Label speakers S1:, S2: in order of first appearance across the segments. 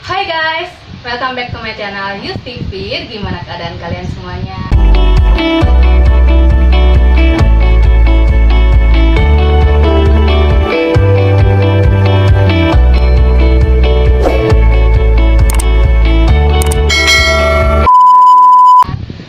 S1: Hai guys, welcome back to my channel Youth TV. Gimana keadaan kalian semuanya?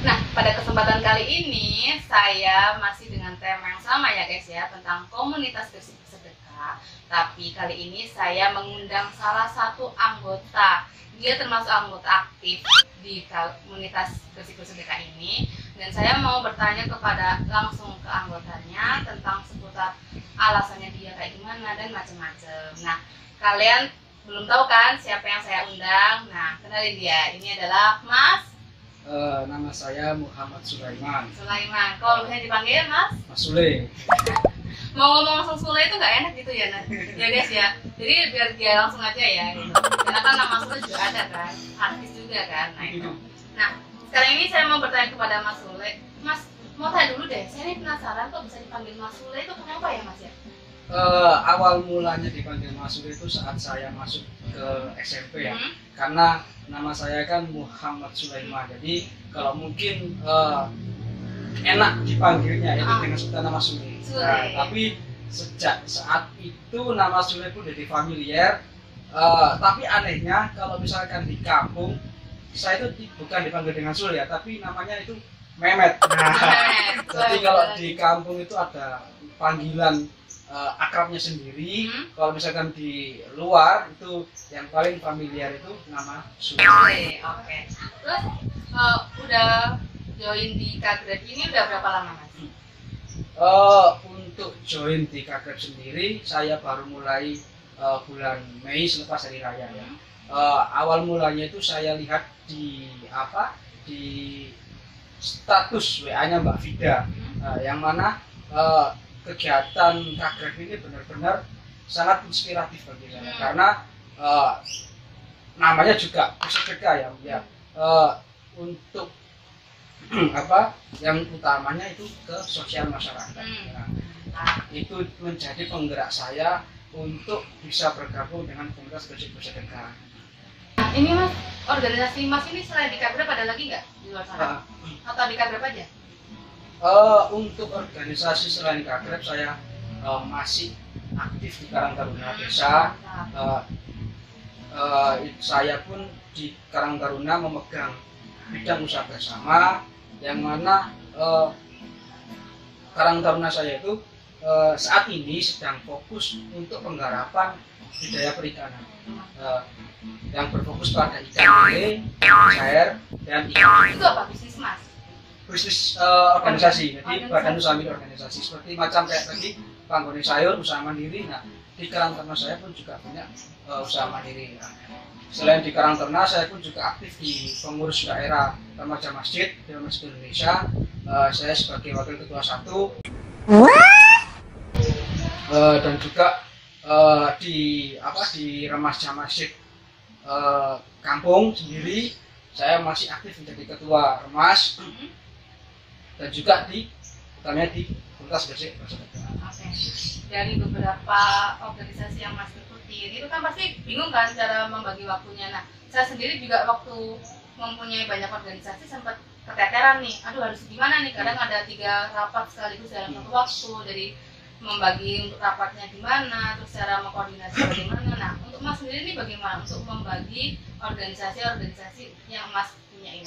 S1: Nah, pada kesempatan kali ini saya masih dengan tema yang sama ya guys ya, tentang komunitas bersih sedekah. Tapi kali ini saya mengundang salah satu anggota. Dia termasuk anggota aktif di komunitas bersih sedekah ini. Dan saya mau bertanya langsung ke anggotanya tentang seputar alasannya dia kayak gimana dan macam-macam. Nah, kalian belum tahu kan siapa yang saya undang? Nah, kenalin dia. Ini adalah Mas.
S2: Nama saya Muhammad Sulaiman.
S1: Sulaiman. Kalau misalnya dipanggil Mas
S2: Sule.
S1: mau ngomong langsung Sule itu nggak enak gitu ya, ya guys ya. Jadi biar dia langsung aja ya gitu. Karena kan nama Sule juga ada kan, artis juga kan. Nah itu. Nah sekarang ini saya mau bertanya kepada Mas Sule. Mas mau tanya dulu deh, saya ini penasaran kok bisa dipanggil Mas Sule itu kenapa ya Mas ya?
S2: Awal mulanya dipanggil Mas Sule itu saat saya masuk ke SMP ya. Karena nama saya kan Muhammad Sulaiman. Jadi kalau mungkin enak dipanggilnya itu dengan sebutan nama Sule. Nah, tapi sejak saat itu nama Sule pun jadi familiar. Tapi anehnya kalau misalkan di kampung saya itu bukan dipanggil dengan Sule ya, tapi namanya itu Mehmet. Nah, jadi kalau di kampung itu ada panggilan akrabnya sendiri. Kalau misalkan di luar itu yang paling familiar itu nama Sule.
S1: Oke. Terus udah join di Kagreb ini udah berapa lama Mas?
S2: Untuk join di Kagreb sendiri saya baru mulai bulan Mei selepas hari raya ya. Awal mulanya itu saya lihat di status WA-nya Mbak Vida, yang mana kegiatan Kagreb ini benar-benar sangat inspiratif bagi saya karena namanya juga sedekah ya. Untuk yang utamanya itu ke sosial masyarakat. Nah, itu menjadi penggerak saya untuk bisa bergabung dengan komunitas bersih sedekah.
S1: Nah, ini Mas, organisasi Mas ini selain di Kagreb ada lagi nggak di luar sana? Atau di Kagreb aja?
S2: Untuk organisasi selain Kagreb saya masih aktif di Karang Taruna Desa. Saya pun di Karang Taruna memegang bidang usaha bersama, yang mana Karang Taruna saya itu saat ini sedang fokus untuk penggarapan budidaya perikanan yang berfokus pada ikan lele, cair, dan ikan.
S1: Itu apa bisnis Mas?
S2: Bisnis organisasi, jadi badan usaha milik organisasi seperti macam kayak tadi Panggone Sayur usaha mandiri. Nah di Karang Taruna saya pun juga punya usaha mandiri. Nah, selain di Karang Taruna saya pun juga aktif di pengurus daerah remaja masjid di Masjid Indonesia. Saya sebagai wakil ketua 1 dan juga di remaja masjid kampung sendiri saya masih aktif menjadi ketua remas. Dan juga di komunitas bersih sedekah.
S1: Oke. Dari beberapa organisasi yang Mas ikuti itu kan pasti bingung kan cara membagi waktunya. Nah, saya sendiri juga waktu mempunyai banyak organisasi sempat keteteran nih. Aduh harus gimana nih? Kadang ada 3 rapat sekaligus dalam satu waktu. Jadi membagi untuk rapatnya gimana, terus cara mengkoordinasi bagaimana. Nah, untuk Mas sendiri ini bagaimana untuk membagi organisasi-organisasi yang Mas punya ini?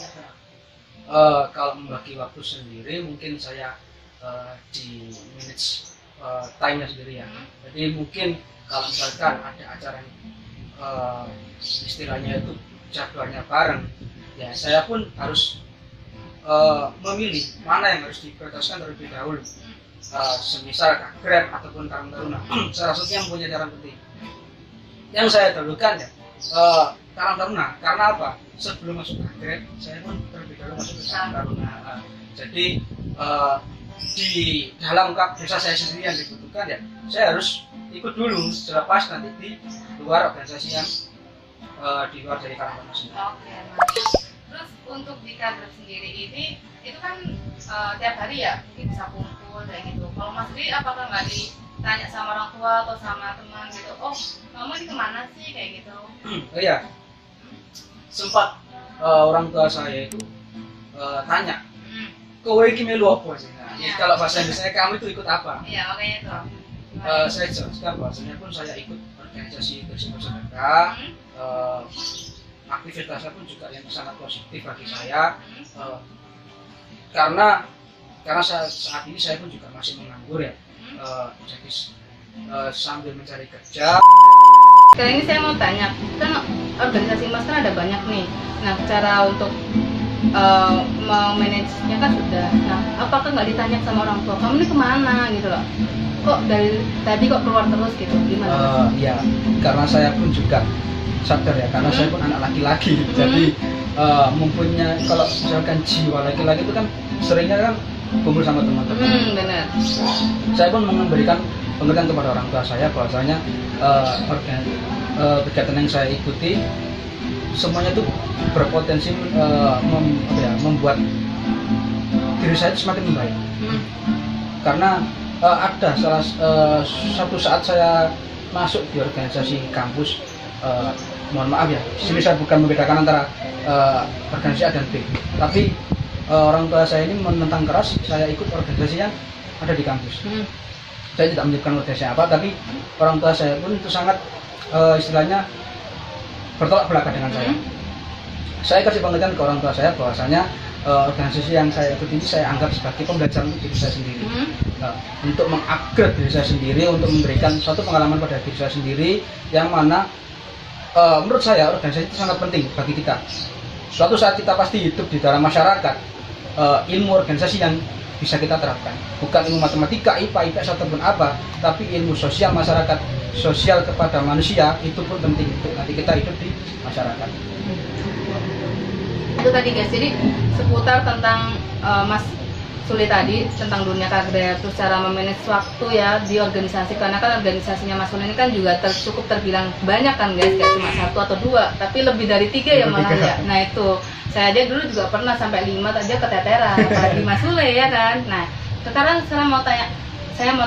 S2: Kalau membagi waktu sendiri mungkin saya di manage time-nya sendiri ya. Jadi mungkin kalau misalkan ada acara istilahnya itu jadwalnya bareng ya, saya pun harus memilih mana yang harus diprioritaskan terlebih dahulu. Semisal Kagreb ataupun Karang Taruna salah satu yang punya cara penting yang saya dahulukan ya Karang Taruna. Karena apa? Sebelum masuk Kagreb saya pun terlebih dahulu masuk ke Karang Taruna. Jadi di dalam desa saya sendiri yang dibutuhkan ya saya harus ikut dulu selepas nanti di luar organisasi yang di luar dari Karang Taruna sendiri.
S1: Oke, terus untuk di Kagreb sendiri ini itu kan tiap hari ya mungkin bisa kumpul kayak gitu. Kalau Mas sendiri apakah nggak ditanya sama orang tua atau sama teman gitu, oh kamu ini kemana sih kayak gitu?
S2: Oh iya, sempat orang tua saya itu tanya, kowe iki melu apa sih? Nah, kalau bahasa Indonesia kamu itu ikut apa?
S1: Iya, makanya itu.
S2: Saya jelaskan bahwasanya pun saya ikut organisasi bersifat sedekah. Aktivitasnya pun juga yang sangat positif bagi saya, karena saat ini saya pun juga masih menganggur ya, jadi sambil mencari kerja.
S1: Kali ini saya mau tanya, kan organisasi Mas kan ada banyak nih. Nah, cara untuk memanagenya kan sudah. Nah, apakah nggak ditanya sama orang tua, kamu ini kemana gitu loh? Kok dari tadi kok keluar terus gitu? Gimana?
S2: Ya, karena saya pun juga sadar ya, karena saya pun anak laki-laki, jadi mempunyai, kalau misalkan jiwa laki-laki itu kan seringnya kan kumpul sama teman-teman.
S1: Benar.
S2: Saya pun memberikan pengertian kepada orang tua saya bahwasanya kegiatan yang saya ikuti semuanya itu berpotensi membuat diri saya semakin membaik. Karena ada satu saat saya masuk di organisasi kampus, mohon maaf ya, sini saya bukan membedakan antara organisasi A dan B, tapi orang tua saya ini menentang keras saya ikut organisasi yang ada di kampus. Saya tidak menyebutkan organisasi apa, tapi orang tua saya pun itu sangat istilahnya bertolak belakang dengan saya. Saya kasih pengertian ke orang tua saya bahwasanya organisasi yang saya ikut ini saya anggap sebagai pembelajaran untuk diri saya sendiri, untuk mengupgrade diri saya sendiri, untuk memberikan suatu pengalaman pada diri saya sendiri, yang mana menurut saya organisasi itu sangat penting bagi kita. Suatu saat kita pasti hidup di dalam masyarakat, ilmu organisasi yang bisa kita terapkan, bukan ilmu matematika, IPA, IPS ataupun apa, tapi ilmu sosial masyarakat, sosial kepada manusia itu pun penting untuk nanti kita hidup di masyarakat.
S1: Itu tadi guys, jadi seputar tentang Mas Sule tadi tentang dunia kader, terus cara memanage waktu ya di organisasi, karena kan organisasinya Mas Sule ini kan juga cukup terbilang banyak kan guys, kayak cuma 1 atau 2, tapi lebih dari 3 ya malah ya. Nah itu saya aja dulu juga pernah sampai 5 aja keteteran apalagi Mas Sule ya kan. Nah sekarang saya mau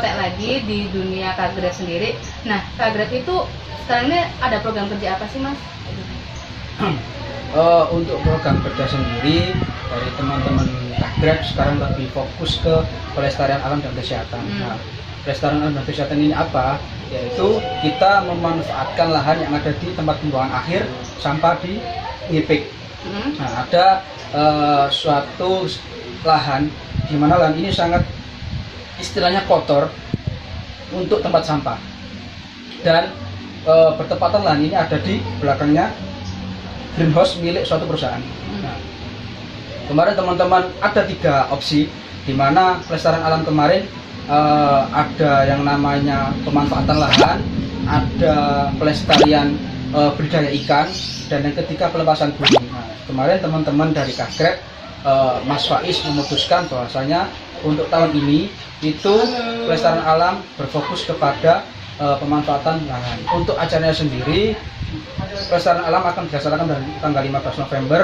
S1: tanya lagi di dunia kader sendiri. Nah kader itu sekarang ini ada program kerja apa sih Mas?
S2: Untuk program kerja sendiri dari teman-teman Kagreb sekarang lebih fokus ke pelestarian alam dan kesehatan. Nah, pelestarian alam dan kesehatan ini apa? Yaitu kita memanfaatkan lahan yang ada di tempat pembuangan akhir sampah di Ngipik. Nah, ada suatu lahan di mana lahan ini sangat istilahnya kotor untuk tempat sampah, dan bertepatan lahan ini ada di belakangnya greenhouse milik suatu perusahaan. Nah, kemarin teman-teman ada 3 opsi, di mana pelestarian alam kemarin ada yang namanya pemanfaatan lahan, ada pelestarian budidaya ikan, dan yang ketiga pelepasan burung. Nah, kemarin teman-teman dari Kagreb, Mas Faiz memutuskan bahwasanya untuk tahun ini itu pelestarian alam berfokus kepada pemanfaatan lahan. Untuk acaranya sendiri, pelestarian alam akan dilaksanakan dari tanggal 15 November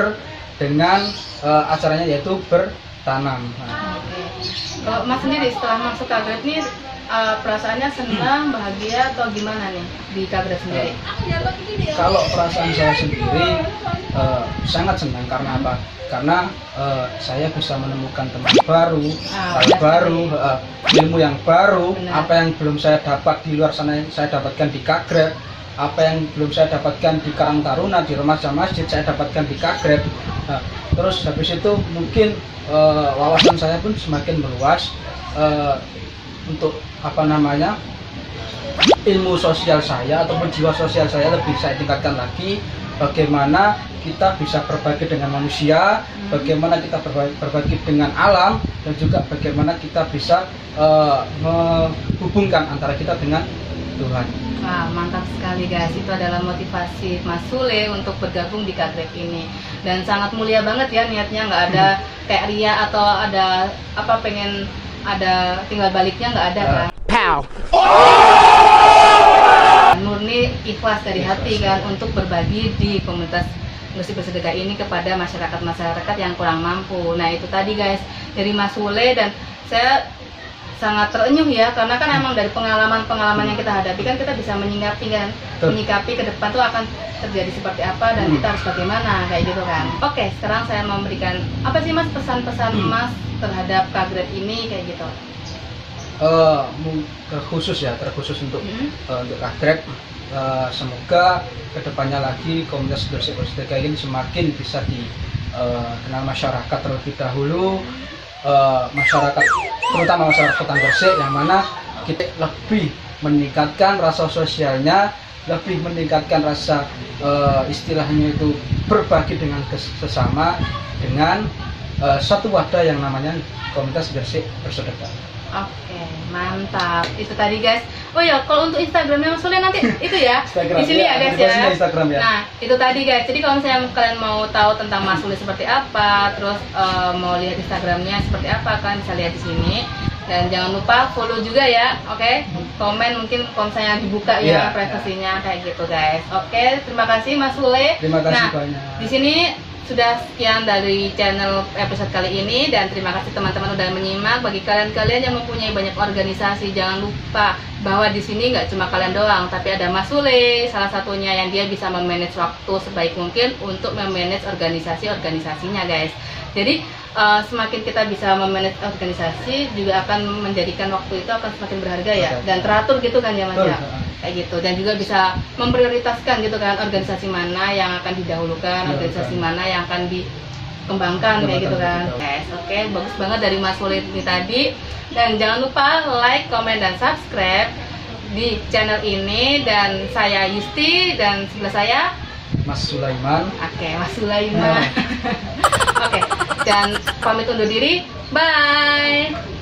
S2: dengan acaranya yaitu bertanam.
S1: Kalau Mas sendiri setelah masuk Kagreb ini perasaannya senang, bahagia atau gimana nih di Kagreb sendiri?
S2: Kalau perasaan saya sendiri sangat senang, karena apa? Karena saya bisa menemukan teman baru, hal baru, ilmu yang baru. Benar. Apa yang belum saya dapat di luar sana saya dapatkan di Kagreb. Apa yang belum saya dapatkan di Karang Taruna, di remaja masjid, saya dapatkan di Kagreb. Nah, terus habis itu mungkin wawasan saya pun semakin meluas, untuk ilmu sosial saya ataupun jiwa sosial saya lebih saya tingkatkan lagi. Bagaimana kita bisa berbagi dengan manusia, bagaimana kita berbagi dengan alam, dan juga bagaimana kita bisa menghubungkan antara kita dengan Tuhan.
S1: Wah, mantap sekali guys, itu adalah motivasi Mas Sule untuk bergabung di Kagreb ini, dan sangat mulia banget ya niatnya, nggak ada kayak ria atau ada pengen ada tinggal baliknya, nggak ada kan. Pow. Murni ikhlas dari hati kan untuk berbagi di komunitas Bersih Bersedekah ini kepada masyarakat yang kurang mampu. Nah itu tadi guys dari Mas Sule, dan saya sangat terenyuh ya, karena kan emang dari pengalaman yang kita hadapi kan kita bisa menyikapi ke depan tuh akan terjadi seperti apa dan kita harus bagaimana kayak gitu kan. Oke, sekarang saya memberikan apa sih Mas pesan-pesan Mas terhadap Kagret ini kayak gitu.
S2: Terkhusus untuk Kagret, semoga kedepannya lagi komunitas bersedekah ini semakin bisa dikenal masyarakat terlebih dahulu, masyarakat terutama masyarakat Kota Gresik, yang mana kita lebih meningkatkan rasa sosialnya, lebih meningkatkan rasa istilahnya itu berbagi dengan sesama dengan satu wadah yang namanya komunitas Gresik bersedekah.
S1: Oke, mantap. Itu tadi guys. Oh ya, kalau untuk Instagramnya Mas Sule nanti itu ya di sini ya guys ya.
S2: Instagram, ya.
S1: Nah, itu tadi guys. Jadi kalau misalnya kalian mau tahu tentang Mas Sule seperti apa, terus mau lihat Instagramnya seperti apa, kalian bisa lihat di sini. Dan jangan lupa follow juga ya, oke? Komen mungkin kalau misalnya dibuka ya privasinya kayak gitu guys. Oke, terima kasih Mas Sule.
S2: Terima kasih banyak.
S1: Di sini sudah sekian dari channel episode kali ini, dan terima kasih teman-teman udah menyimak. Bagi kalian-kalian yang mempunyai banyak organisasi, jangan lupa bahwa di sini nggak cuma kalian doang, tapi ada Mas Sule salah satunya yang dia bisa memanage waktu sebaik mungkin untuk memanage organisasinya guys. Jadi semakin kita bisa memanage organisasi juga akan menjadikan waktu itu akan semakin berharga ya, dan teratur gitu kan ya Mas ya, kayak gitu. Dan juga bisa memprioritaskan gitu kan, organisasi mana yang akan didahulukan, organisasi mana yang akan dikembangkan kayak gitu kan. Oke, bagus banget dari Mas Sule ini tadi. Dan jangan lupa like, comment, dan subscribe di channel ini. Dan saya Yusti, dan sebelah saya
S2: Mas Sulaiman.
S1: Oke, Mas Sulaiman. Oke, dan pamit undur diri. Bye.